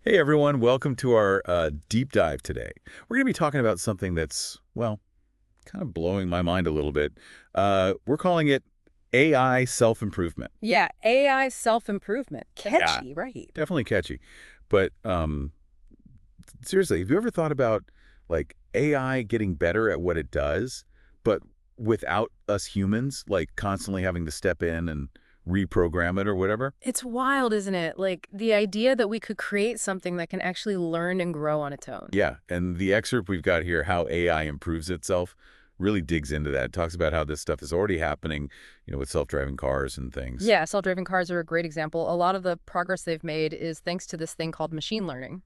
Hey everyone, welcome to our deep dive today. We're going to be talking about something that's, well, kind of blowing my mind a little bit. We're calling it AI self-improvement. Yeah, AI self-improvement. Yeah, Catchy, right? definitely catchy. But seriously, have you ever thought about like AI getting better at what it does, but without us humans, like constantly having to step in and reprogram it or whatever? It's wild, isn't it? Like the idea that we could create something that can actually learn and grow on its own. Yeah, and the excerpt we've got here, How AI Improves Itself, really digs into that. It talks about how this stuff is already happening, with self-driving cars and things. Yeah, self-driving cars are a great example. A lot of the progress they've made is thanks to this thing called machine learning.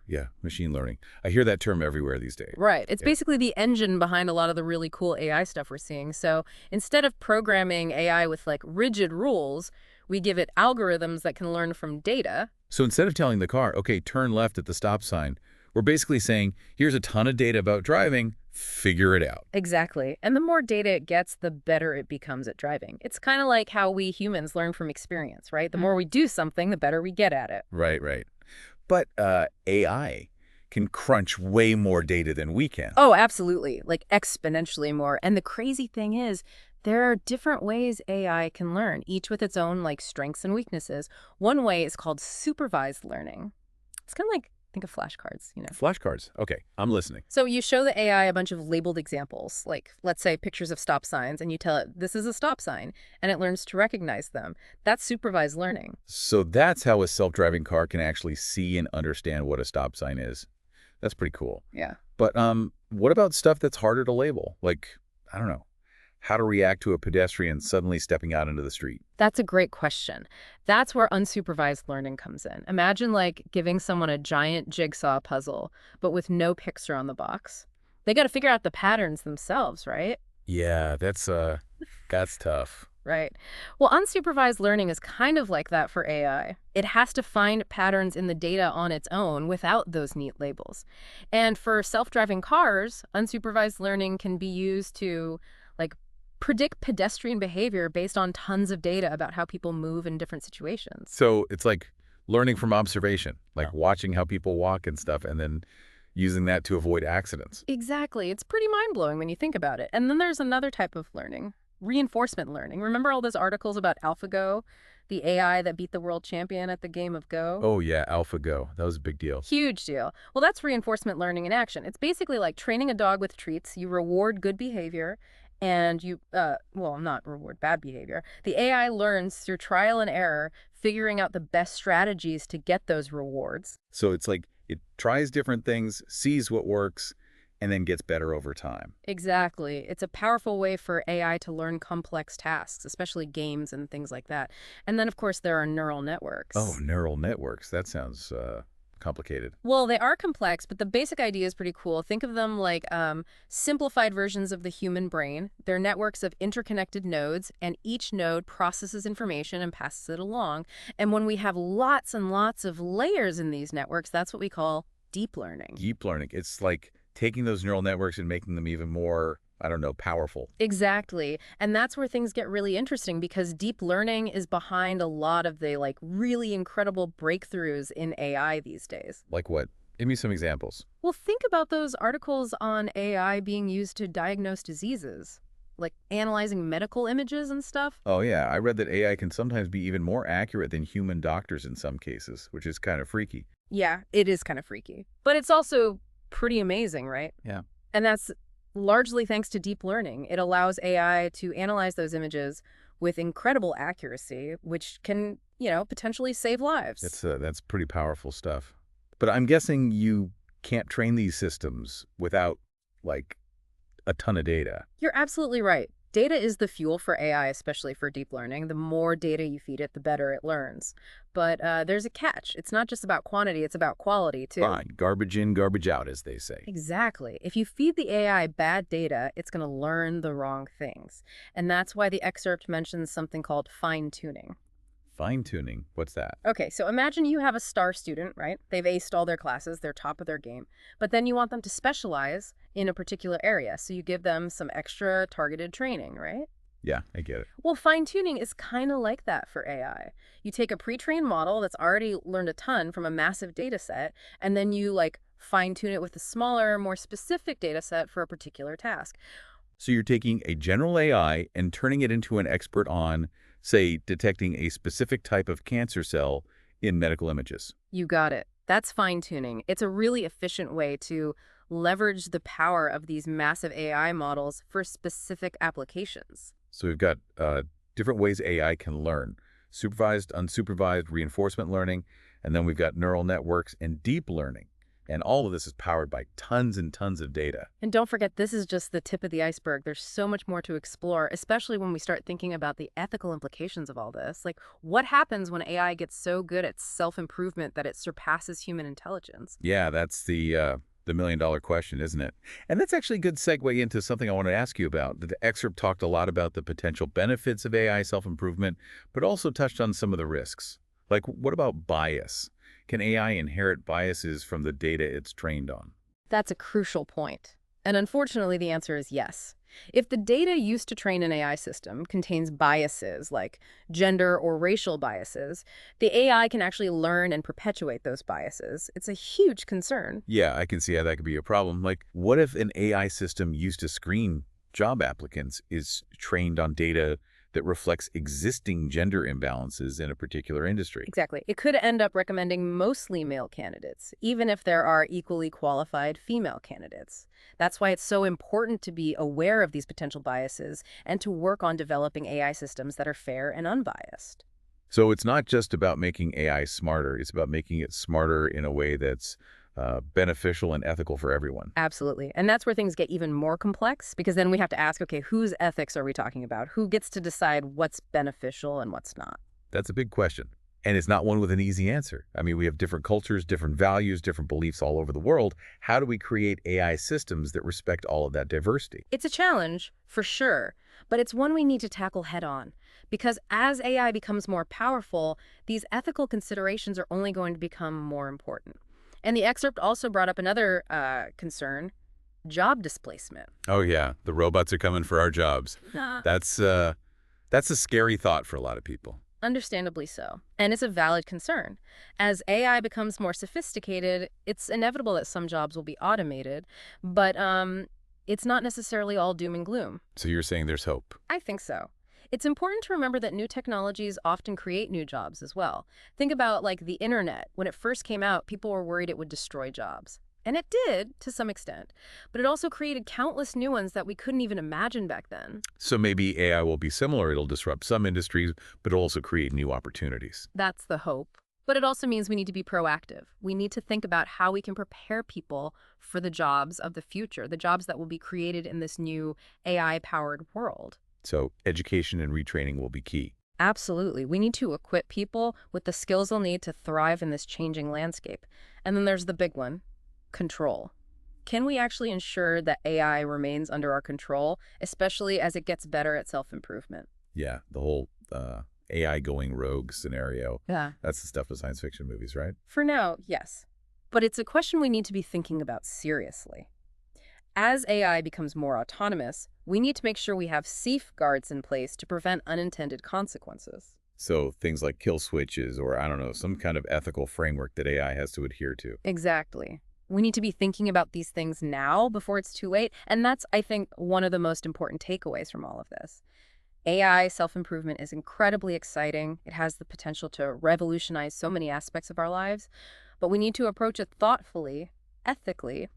Yeah, machine learning. I hear that term everywhere these days. Right. It's Yeah. basically the engine behind a lot of the really cool AI stuff we're seeing. So instead of programming AI with like rigid rules, we give it algorithms that can learn from data. So instead of telling the car, okay, turn left at the stop sign, we're basically saying, here's a ton of data about driving, figure it out. Exactly. And the more data it gets, the better it becomes at driving. It's kind of like how we humans learn from experience, right? The more we do something, the better we get at it. Right, right. But AI can crunch way more data than we can. Oh, absolutely. Like exponentially more. And the crazy thing is, there are different ways AI can learn, each with its own like strengths and weaknesses. One way is called supervised learning. It's kind of like, think of flashcards. Flashcards. Okay, I'm listening. So you show the AI a bunch of labeled examples, like let's say pictures of stop signs, and you tell it this is a stop sign, and it learns to recognize them. That's supervised learning. So that's how a self-driving car can actually see and understand what a stop sign is. That's pretty cool. Yeah. But what about stuff that's harder to label? Like, I don't know, how to react to a pedestrian suddenly stepping out into the street. That's a great question. That's where unsupervised learning comes in. Imagine like giving someone a giant jigsaw puzzle, but with no picture on the box. They got to figure out the patterns themselves, right? Yeah, that's tough. Right. Well, unsupervised learning is kind of like that for AI. It has to find patterns in the data on its own without those neat labels. And for self-driving cars, unsupervised learning can be used to like predict pedestrian behavior based on tons of data about how people move in different situations. So it's like learning from observation, like watching how people walk and stuff, and then using that to avoid accidents. Exactly. It's pretty mind-blowing when you think about it. And then there's another type of learning, reinforcement learning. Remember all those articles about AlphaGo, the AI that beat the world champion at the game of Go? Oh yeah, AlphaGo. That was a big deal. Huge deal. Well, that's reinforcement learning in action. It's basically like training a dog with treats. You reward good behavior and well, not reward bad behavior. The AI learns through trial and error, figuring out the best strategies to get those rewards. So it's like it tries different things, sees what works, and then gets better over time. Exactly. It's a powerful way for AI to learn complex tasks, especially games and things like that. And then, of course, there are neural Oh, networks. neural networks. That sounds complicated. Well, they are complex, but the basic idea is pretty cool. Think of them like simplified versions of the human brain. They're networks of interconnected nodes, and each node processes information and passes it along. And when we have lots and lots of layers in these networks, that's what we call deep learning. Deep learning. It's like taking those neural networks and making them even more, I don't know, powerful. Exactly. And that's where things get really interesting because deep learning is behind a lot of the like really incredible breakthroughs in AI these days. Like what? Give me some examples. Well, think about those articles on AI being used to diagnose diseases, like analyzing medical images and stuff. Oh yeah, I read that AI can sometimes be even more accurate than human doctors in some cases, which is kind of freaky. Yeah, it is kind of freaky. But it's also pretty amazing, right? Yeah. And that's largely thanks to deep learning. It allows AI to analyze those images with incredible accuracy, which can, potentially save lives. That's pretty powerful stuff. But I'm guessing you can't train these systems without, like, a ton of data. You're absolutely right. Data is the fuel for AI, especially for deep learning. The more data you feed it, the better it learns. But there's a catch. It's not just about quantity, it's about quality, too. Fine. Garbage in, garbage out, as they say. Exactly. If you feed the AI bad data, it's going to learn the wrong things. And that's why the excerpt mentions something called fine-tuning. Fine-tuning. What's that? Okay, so imagine you have a star student, right? They've aced all their classes, they're top of their game, but then you want them to specialize in a particular area, so you give them some extra targeted training, right? Yeah, I get it. Well, fine-tuning is kind of like that for AI. You take a pre-trained model that's already learned a ton from a massive data set, and then you fine-tune it with a smaller, more specific data set for a particular task. So you're taking a general AI and turning it into an expert on, say, detecting a specific type of cancer cell in medical images. You got it. That's fine-tuning. It's a really efficient way to leverage the power of these massive AI models for specific applications. So we've got different ways AI can learn: supervised, unsupervised, reinforcement learning, and then we've got neural networks and deep learning. And all of this is powered by tons and tons of data. And don't forget, this is just the tip of the iceberg. There's so much more to explore, especially when we start thinking about the ethical implications of all this. Like, what happens when AI gets so good at self-improvement that it surpasses human intelligence? Yeah, that's the million-dollar question, isn't it? And that's actually a good segue into something I want to ask you about. The excerpt talked a lot about the potential benefits of AI self-improvement, but also touched on some of the risks. Like, what about bias? Can AI inherit biases from the data it's trained on? That's a crucial point. And unfortunately, the answer is yes. If the data used to train an AI system contains biases like gender or racial biases, the AI can actually learn and perpetuate those biases. It's a huge concern. Yeah, I can see how that could be a problem. Like, what if an AI system used to screen job applicants is trained on data that reflects existing gender imbalances in a particular industry? Exactly. It could end up recommending mostly male candidates, even if there are equally qualified female candidates. That's why it's so important to be aware of these potential biases and to work on developing AI systems that are fair and unbiased. So it's not just about making AI smarter, it's about making it smarter in a way that's beneficial and ethical for everyone. Absolutely. And that's where things get even more complex, because then we have to ask, okay, whose ethics are we talking about? Who gets to decide what's beneficial and what's not? That's a big question. And it's not one with an easy answer. I mean, we have different cultures, different values, different beliefs all over the world. How do we create AI systems that respect all of that diversity? It's a challenge, for sure, but it's one we need to tackle head on. Because as AI becomes more powerful, these ethical considerations are only going to become more important. And the excerpt also brought up another concern: job displacement. Oh yeah, the robots are coming for our jobs. Ah. That's a scary thought for a lot of people. Understandably so. And it's a valid concern. As AI becomes more sophisticated, it's inevitable that some jobs will be automated, but it's not necessarily all doom and gloom. So you're saying there's hope. I think so. It's important to remember that new technologies often create new jobs as well. Think about the internet. When it first came out, people were worried it would destroy jobs. And it did, to some extent. But it also created countless new ones that we couldn't even imagine back then. So maybe AI will be similar. It'll disrupt some industries, but it'll also create new opportunities. That's the hope. But it also means we need to be proactive. We need to think about how we can prepare people for the jobs of the future, the jobs that will be created in this new AI-powered world. So education and retraining will be key. Absolutely. We need to equip people with the skills they'll need to thrive in this changing landscape. And then there's the big one: control. Can we actually ensure that AI remains under our control, especially as it gets better at self-improvement? Yeah, the whole AI going rogue scenario. Yeah. That's the stuff of science fiction movies, right? For now, yes. But it's a question we need to be thinking about seriously. As AI becomes more autonomous, we need to make sure we have safeguards in place to prevent unintended consequences. So things like kill switches or, I don't know, some kind of ethical framework that AI has to adhere to. Exactly. We need to be thinking about these things now before it's too late, and that's, I think, one of the most important takeaways from all of this. AI self-improvement is incredibly exciting. It has the potential to revolutionize so many aspects of our lives, but we need to approach it thoughtfully, ethically,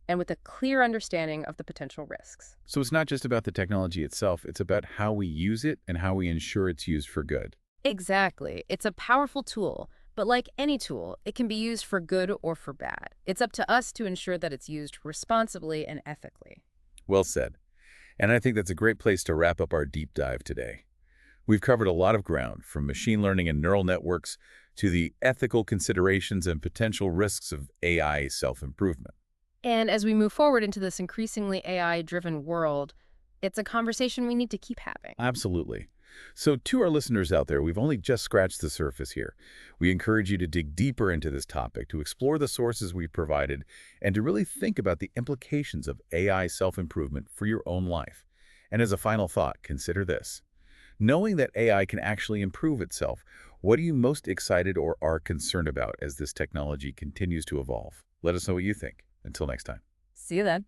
and with a clear understanding of the potential risks. So it's not just about the technology itself, it's about how we use it and how we ensure it's used for good. Exactly. It's a powerful tool, but like any tool, it can be used for good or for bad. It's up to us to ensure that it's used responsibly and ethically. Well said. And I think that's a great place to wrap up our deep dive today. We've covered a lot of ground, from machine learning and neural networks to the ethical considerations and potential risks of AI self-improvement. And as we move forward into this increasingly AI-driven world, it's a conversation we need to keep having. Absolutely. So to our listeners out there, we've only just scratched the surface here. We encourage you to dig deeper into this topic, to explore the sources we've provided, and to really think about the implications of AI self-improvement for your own life. And as a final thought, consider this. Knowing that AI can actually improve itself, what are you most excited or are concerned about as this technology continues to evolve? Let us know what you think. Until next time. See you then.